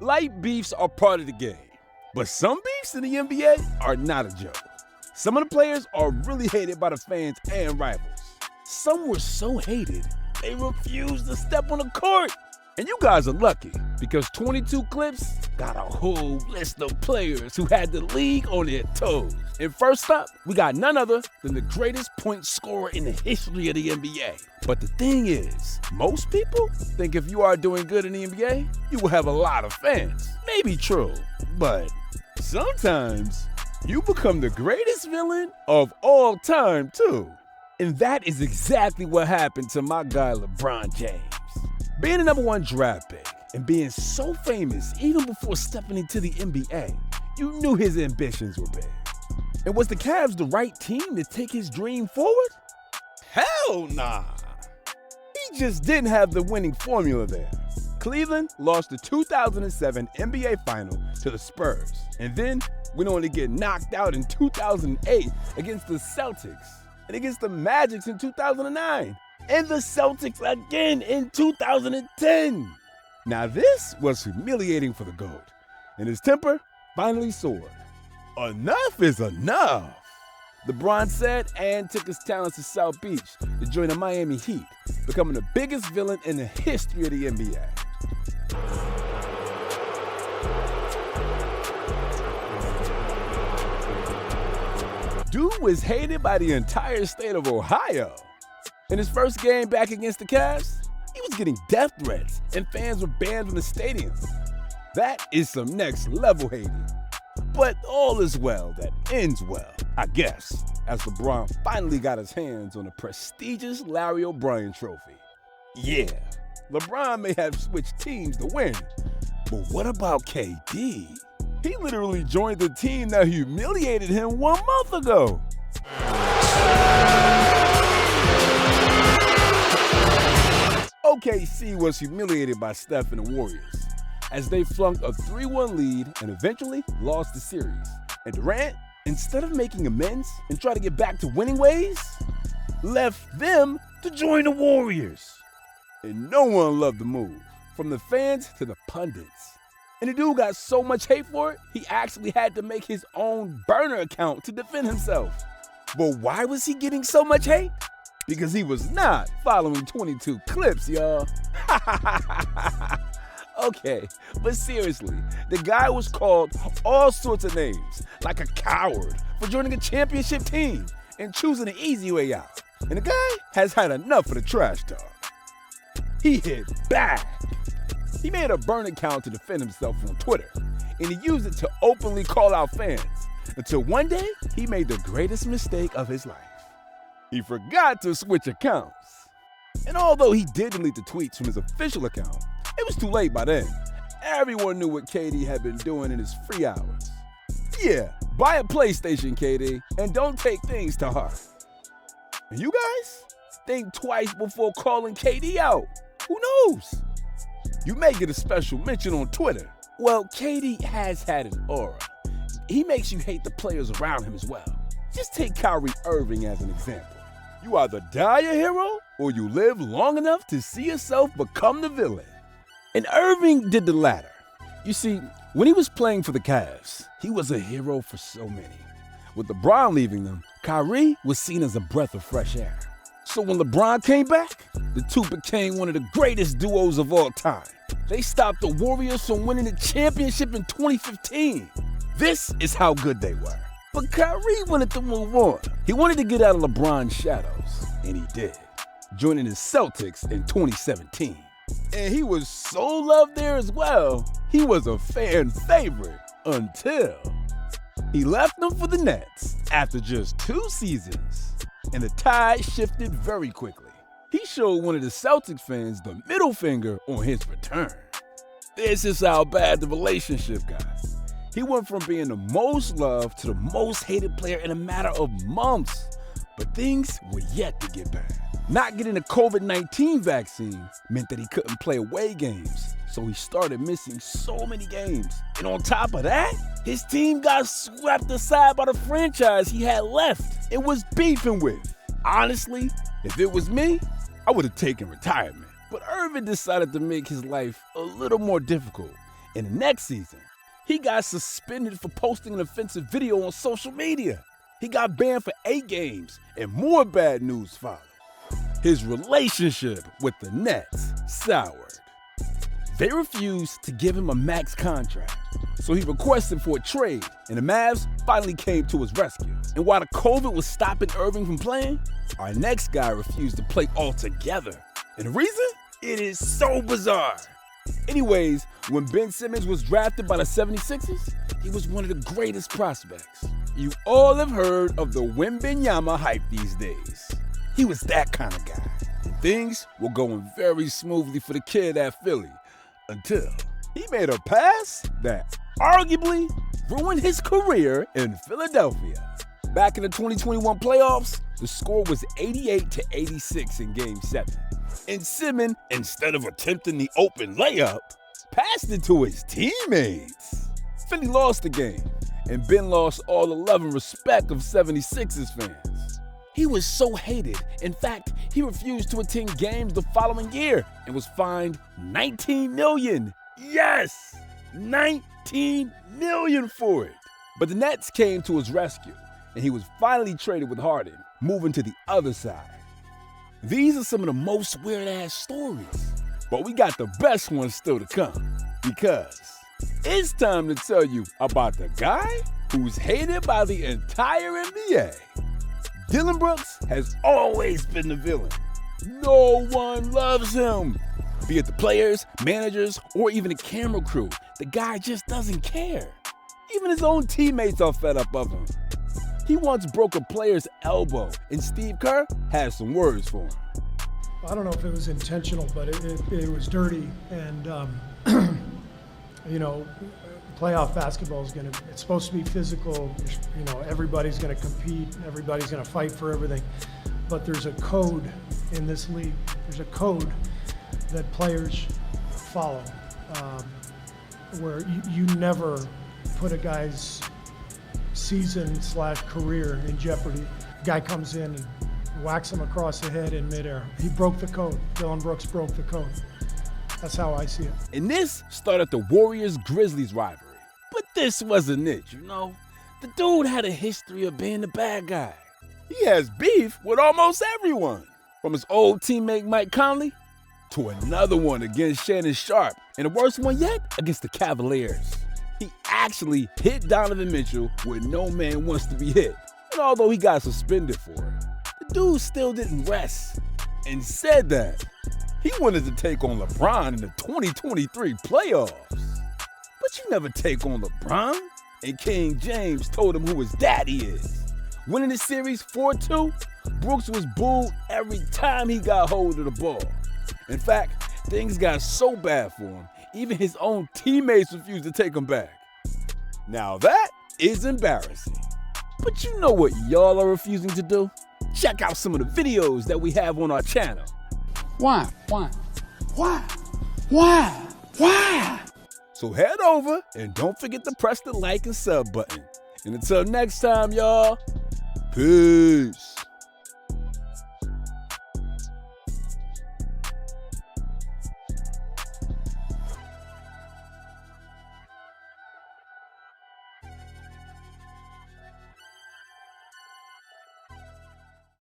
Light beefs are part of the game, but some beefs in the NBA are not a joke. Some of the players are really hated by the fans and rivals. Some were so hated, they refused to step on the court. And you guys are lucky, because 22 Clips got a whole list of players who had the league on their toes. And first up, we got none other than the greatest point scorer in the history of the NBA. But the thing is, most people think if you are doing good in the NBA, you will have a lot of fans. Maybe true, but sometimes you become the greatest villain of all time, too. And that is exactly what happened to my guy LeBron James. Being the #1 draft pick and being so famous even before stepping into the NBA, you knew his ambitions were big. And was the Cavs the right team to take his dream forward? Hell nah. He just didn't have the winning formula there. Cleveland lost the 2007 NBA Final to the Spurs, and then went on to get knocked out in 2008 against the Celtics, and against the Magic in 2009. And the Celtics again in 2010. Now this was humiliating for the GOAT, and his temper finally soared. Enough is enough, LeBron said, and took his talents to South Beach to join the Miami Heat, becoming the biggest villain in the history of the NBA. Dude was hated by the entire state of Ohio. In his first game back against the Cavs, he was getting death threats and fans were banned from the stadium. That is some next level hating. But all is well that ends well, I guess, as LeBron finally got his hands on the prestigious Larry O'Brien trophy. Yeah, LeBron may have switched teams to win, but what about KD? He literally joined the team that humiliated him 1 month ago. OKC was humiliated by Steph and the Warriors as they flunked a 3-1 lead and eventually lost the series. And Durant, instead of making amends and try to get back to winning ways, left them to join the Warriors. And no one loved the move, from the fans to the pundits. And the dude got so much hate for it, he actually had to make his own burner account to defend himself. But why was he getting so much hate? Because he was not following 22 Clips, y'all. Okay, but seriously, the guy was called all sorts of names, like a coward for joining a championship team and choosing the easy way out. And the guy has had enough of the trash talk. He hit back. He made a burn account to defend himself on Twitter, and he used it to openly call out fans, until one day he made the greatest mistake of his life. He forgot to switch accounts. And although he did delete the tweets from his official account, it was too late by then. Everyone knew what KD had been doing in his free hours. Yeah, buy a PlayStation, KD, and don't take things to heart. And you guys? Think twice before calling KD out. Who knows? You may get a special mention on Twitter. Well, KD has had an aura. He makes you hate the players around him as well. Just take Kyrie Irving as an example. You either die a hero, or you live long enough to see yourself become the villain. And Irving did the latter. You see, when he was playing for the Cavs, he was a hero for so many. With LeBron leaving them, Kyrie was seen as a breath of fresh air. So when LeBron came back, the two became one of the greatest duos of all time. They stopped the Warriors from winning the championship in 2015. This is how good they were. But Kyrie wanted to move on. He wanted to get out of LeBron's shadows, and he did, joining the Celtics in 2017. And he was so loved there as well, he was a fan favorite until he left them for the Nets after just 2 seasons. And the tide shifted very quickly. He showed one of the Celtics fans the middle finger on his return. This is how bad the relationship got. He went from being the most loved to the most hated player in a matter of months. But things were yet to get bad. Not getting the COVID-19 vaccine meant that he couldn't play away games, so he started missing so many games. And on top of that, his team got swept aside by the franchise he had left and was beefing with. Honestly, if it was me, I would have taken retirement. But Irving decided to make his life a little more difficult In the next season, he got suspended for posting an offensive video on social media. He got banned for 8 games, and more bad news followed. His relationship with the Nets soured. They refused to give him a max contract, so he requested for a trade, and the Mavs finally came to his rescue. And while the COVID was stopping Irving from playing, our next guy refused to play altogether. And the reason? It is so bizarre. Anyways, when Ben Simmons was drafted by the 76ers, he was one of the greatest prospects. You all have heard of the Wembanyama hype these days. He was that kind of guy. And things were going very smoothly for the kid at Philly until he made a pass that arguably ruined his career in Philadelphia. Back in the 2021 playoffs, the score was 88-86 in Game 7. And Simmons, instead of attempting the open layup, passed it to his teammates. Philly lost the game, and Ben lost all the love and respect of 76ers fans. He was so hated. In fact, he refused to attend games the following year and was fined $19 million. Yes, $19 million for it. But the Nets came to his rescue, and he was finally traded with Harden, moving to the other side. These are some of the most weird-ass stories, but we got the best ones still to come, because it's time to tell you about the guy who's hated by the entire NBA. Dillon Brooks has always been the villain. No one loves him. Be it the players, managers, or even the camera crew, the guy just doesn't care. Even his own teammates are fed up of him. He once broke a player's elbow, and Steve Kerr has some words for him. I don't know if it was intentional, but it was dirty. And, playoff basketball it's supposed to be physical. Everybody's going to compete. Everybody's going to fight for everything. But there's a code in this league. There's a code that players follow, where you never put a guy's season/career in jeopardy. Guy comes in and whacks him across the head in midair. He broke the code. Dillon Brooks broke the code. That's how I see it. And this started the Warriors-Grizzlies rivalry. But this wasn't it, The dude had a history of being the bad guy. He has beef with almost everyone, from his old teammate Mike Conley to another one against Shannon Sharpe, and the worst one yet, against the Cavaliers. He actually hit Donovan Mitchell where no man wants to be hit. And although he got suspended for it, the dude still didn't rest and said that he wanted to take on LeBron in the 2023 playoffs. But you never take on LeBron. And King James told him who his daddy is. Winning the series 4-2, Brooks was booed every time he got hold of the ball. In fact, things got so bad for him, even his own teammates refused to take him back. Now that is embarrassing. But you know what y'all are refusing to do? Check out some of the videos that we have on our channel. Why? So head over and don't forget to press the like and sub button. And until next time, y'all, peace.